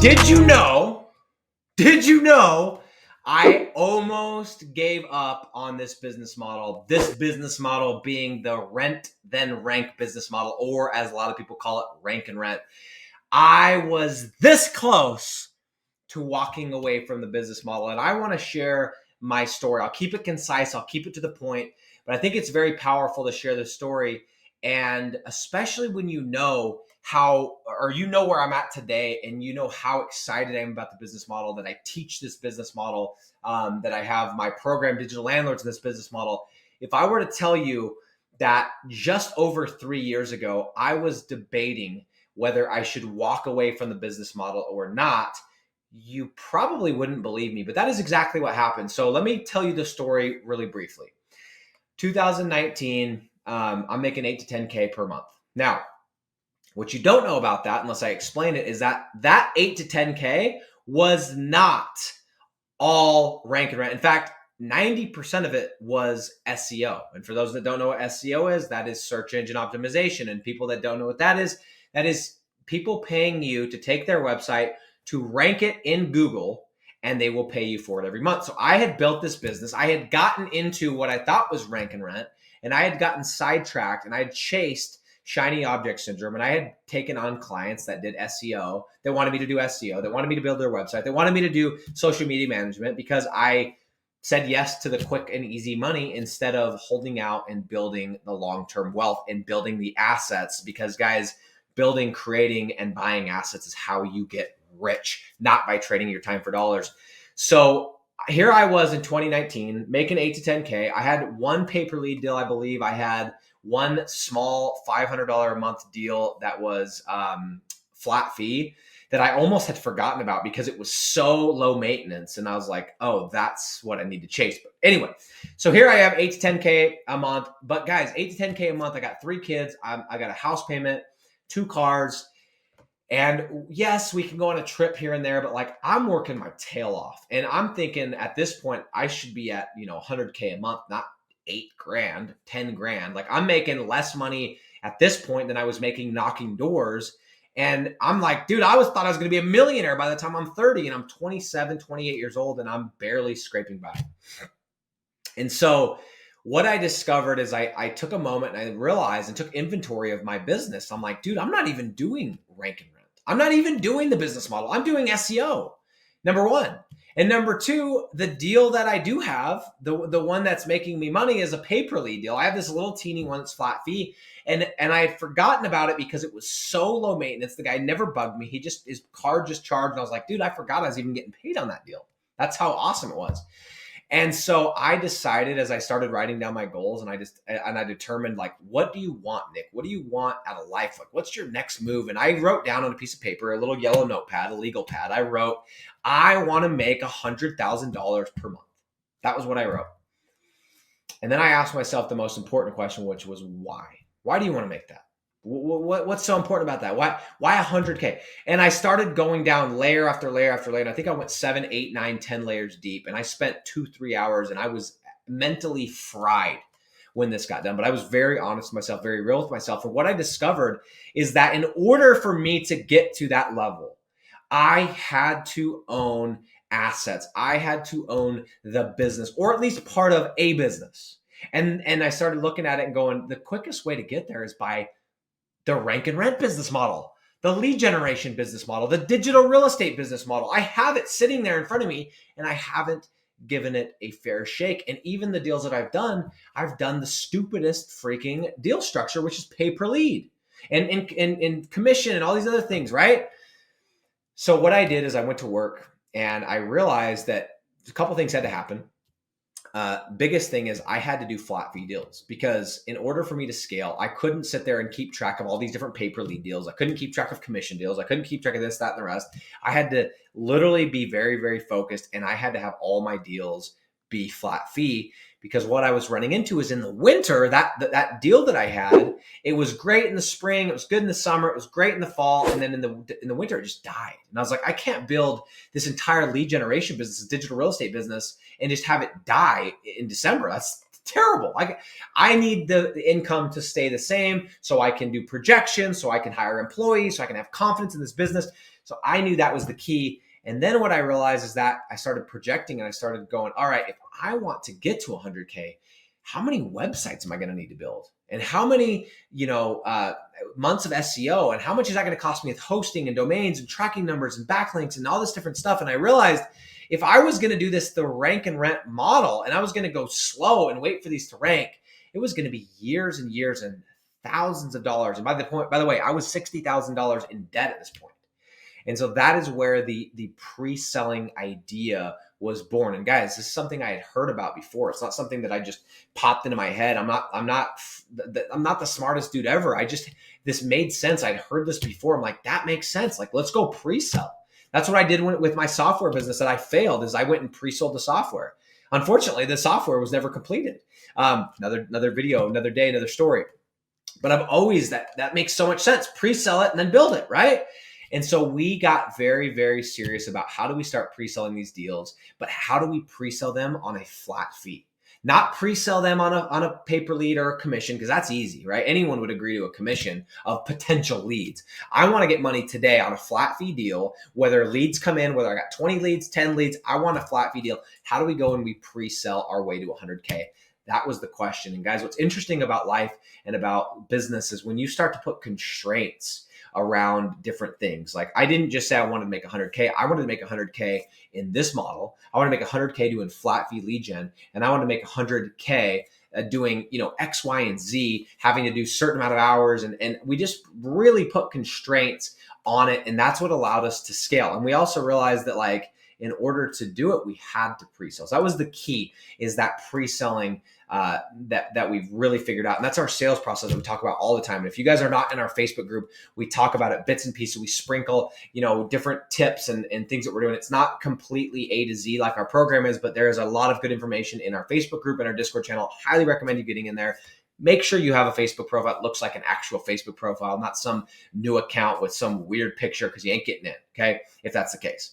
Did you know? Did you know? I almost gave up on this business model. This business model being the rent then rank business model, or as a lot of people call it, rank and rent. I was this close to walking away from the business model, and I want to share my story. I'll keep it concise, I'll keep it to the point, but I think it's very powerful to share the story, and especially when you know how, or you know where I'm at today, and you know how excited I am about the business model, that I teach this business model, that I have my program, Digital Landlords, in this business model. If I were to tell you that just over 3 years ago, I was debating whether I should walk away from the business model or not, you probably wouldn't believe me, but that is exactly what happened. So let me tell you the story really briefly. 2019, I'm making 8 to 10K per month. Now, what you don't know about that, unless I explain it, is that 8 to 10K was not all rank and rent. In fact, 90% of it was SEO. And for those that don't know what SEO is, that is search engine optimization. And people that don't know what that is people paying you to take their website, to rank it in Google, and they will pay you for it every month. So I had built this business. I had gotten into what I thought was rank and rent, and I had gotten sidetracked, and I had chased shiny object syndrome, and I had taken on clients that did SEO, that wanted me to do SEO, that wanted me to build their website, that wanted me to do social media management, because I said yes to the quick and easy money instead of holding out and building the long-term wealth and building the assets. Because guys, building, creating, and buying assets is how you get rich, not by trading your time for dollars. So here I was in 2019 making 8 to 10K. I had one pay-per-lead deal, I believe. I had one small $500 a month deal that was flat fee that I almost had forgotten about because it was so low maintenance. And I was like, oh, that's what I need to chase. But anyway, so here I have 8 to 10K a month. But guys, 8 to 10K a month. I got 3 kids. I got a house payment, 2 cars. And yes, we can go on a trip here and there, but like I'm working my tail off. And I'm thinking at this point, I should be at, 100K a month, not 8 grand, 10 grand. Like I'm making less money at this point than I was making knocking doors. And I'm like, dude, thought I was going to be a millionaire by the time I'm 30, and I'm 27, 28 years old, and I'm barely scraping by. And so what I discovered is I took a moment and I realized and took inventory of my business. I'm like, dude, I'm not even doing rank and rent. I'm not even doing the business model. I'm doing SEO, number one. And number two, the deal that I do have, the one that's making me money, is a pay-per-lead deal. I have this little teeny one that's flat fee. And I had forgotten about it because it was so low maintenance. The guy never bugged me. His card just charged. And I was like, dude, I forgot I was even getting paid on that deal. That's how awesome it was. And so I decided, as I started writing down my goals, and I determined, like, what do you want, Nick? What do you want out of life? Like, what's your next move? And I wrote down on a piece of paper, a little yellow notepad, a legal pad. I wrote, I want to make $100,000 per month. That was what I wrote. And then I asked myself the most important question, which was why? Why do you want to make that? What's so important about that? Why 100K? And I started going down layer after layer after layer. And I think I went 7, 8, 9, 10 layers deep. And I spent 2-3 hours, and I was mentally fried when this got done. But I was very honest with myself, very real with myself. And what I discovered is that in order for me to get to that level, I had to own assets. I had to own the business, or at least part of a business. And I started looking at it and going, the quickest way to get there is by the rank and rent business model, the lead generation business model, the digital real estate business model. I have it sitting there in front of me, and I haven't given it a fair shake. And even the deals that I've done the stupidest freaking deal structure, which is pay per lead and commission and all these other things, right? So what I did is I went to work, and I realized that a couple things had to happen. Biggest thing is I had to do flat fee deals, because in order for me to scale, I couldn't sit there and keep track of all these different pay-per-lead deals. I couldn't keep track of commission deals. I couldn't keep track of this, that, and the rest. I had to literally be very, very focused, and I had to have all my deals be flat fee, because what I was running into is in the winter, that deal that I had, it was great in the spring, it was good in the summer, it was great in the fall, and then in the winter, it just died. And I was like, I can't build this entire lead generation business, digital real estate business, and just have it die in December. That's terrible. I need the income to stay the same so I can do projections, so I can hire employees, so I can have confidence in this business. So I knew that was the key. And then what I realized is that I started projecting and I started going, all right, if I want to get to 100K, how many websites am I going to need to build? And how many, months of SEO? And how much is that going to cost me with hosting and domains and tracking numbers and backlinks and all this different stuff? And I realized if I was going to do this, the rank and rent model, and I was going to go slow and wait for these to rank, it was going to be years and years and thousands of dollars. And by the way, I was $60,000 in debt at this point. And so that is where the pre-selling idea was born. And guys, this is something I had heard about before. It's not something that I just popped into my head. I'm not the smartest dude ever. This made sense. I'd heard this before. I'm like, that makes sense. Like, let's go pre-sell. That's what I did with my software business that I failed, is I went and pre-sold the software. Unfortunately, the software was never completed. Another video, another day, another story. But I've always, that makes so much sense. Pre-sell it and then build it, right? And so we got very, very serious about how do we start pre-selling these deals, but how do we pre-sell them on a flat fee? Not pre-sell them on a pay-per lead or a commission, because that's easy, right? Anyone would agree to a commission of potential leads. I want to get money today on a flat fee deal, whether leads come in, whether I got 20 leads, 10 leads, I want a flat fee deal. How do we go and we pre-sell our way to 100K? That was the question. And guys, what's interesting about life and about business is when you start to put constraints around different things. Like, I didn't just say I wanted to make 100K. I wanted to make 100K in this model. I want to make 100K doing flat fee lead gen. And I want to make 100K doing, X, Y, and Z, having to do certain amount of hours. And we just really put constraints on it. And that's what allowed us to scale. And we also realized that, like, in order to do it, we had to pre-sell. So that was the key, is that pre-selling that we've really figured out. And that's our sales process that we talk about all the time. And if you guys are not in our Facebook group, we talk about it bits and pieces. We sprinkle, different tips and things that we're doing. It's not completely A to Z like our program is, but there is a lot of good information in our Facebook group and our Discord channel. Highly recommend you getting in there. Make sure you have a Facebook profile that looks like an actual Facebook profile, not some new account with some weird picture, because you ain't getting it, okay, if that's the case.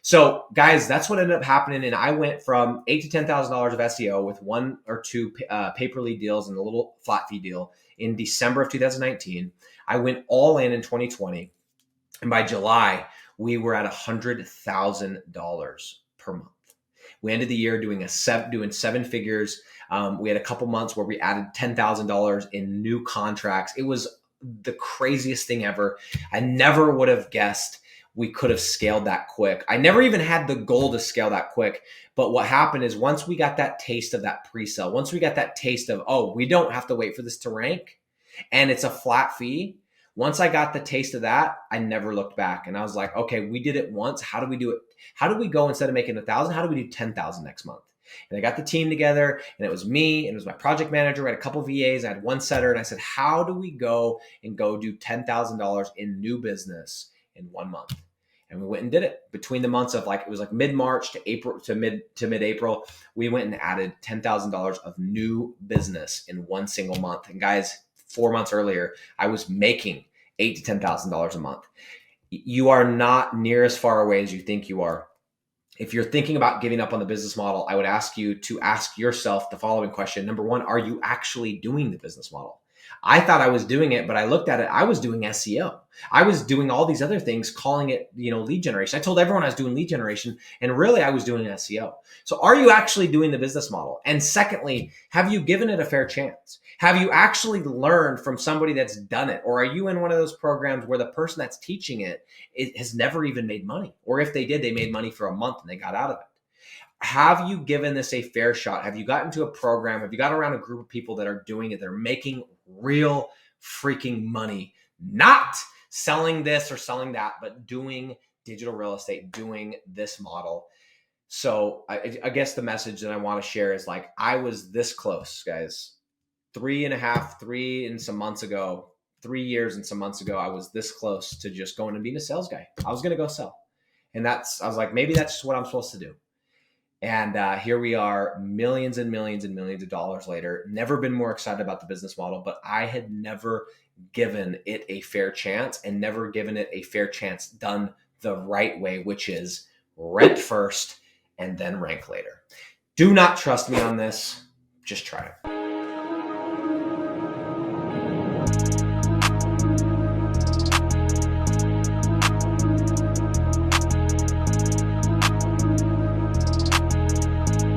So guys, that's what ended up happening. And I went from $8,000 to $10,000 of SEO with one or two pay-per lead deals and a little flat fee deal in December of 2019. I went all in 2020. And by July, we were at $100,000 per month. We ended the year doing seven figures. We had a couple months where we added $10,000 in new contracts. It was the craziest thing ever. I never would have guessed we could have scaled that quick. I never even had the goal to scale that quick. But what happened is, once we got that taste of that pre-sale, once we got that taste of, oh, we don't have to wait for this to rank and it's a flat fee. Once I got the taste of that, I never looked back. And I was like, okay, we did it once. How do we do it? How do we go, instead of making 1,000, how do we do 10,000 next month? And I got the team together, and it was me, and it was my project manager. I had a couple of VAs. I had one setter, and I said, how do we go do $10,000 in new business in 1 month? And we went and did it between the months of, it was like mid-March to April to mid-April. We went and added $10,000 of new business in one single month. And guys, 4 months earlier, I was making $8,000 to $10,000 a month. You are not near as far away as you think you are. If you're thinking about giving up on the business model, I would ask you to ask yourself the following question. Number one, are you actually doing the business model? I thought I was doing it, but I looked at it. I was doing SEO. I was doing all these other things, calling it, lead generation. I told everyone I was doing lead generation, and really I was doing SEO. So are you actually doing the business model? And secondly, have you given it a fair chance? Have you actually learned from somebody that's done it? Or are you in one of those programs where the person that's teaching it has never even made money? Or if they did, they made money for a month and they got out of it. Have you given this a fair shot? Have you gotten to a program? Have you got around a group of people that are doing it? They're making real freaking money, not selling this or selling that, but doing digital real estate, doing this model. So I guess the message that I want to share is, I was this close, guys. 3 and some months ago, 3 years and some months ago, I was this close to just going and being a sales guy. I was going to go sell. And I was like, maybe that's just what I'm supposed to do. And here we are, millions and millions and millions of dollars later. Never been more excited about the business model, but I had never given it a fair chance, and never given it a fair chance done the right way, which is rent first and then rank later. Do not trust me on this. Just try it.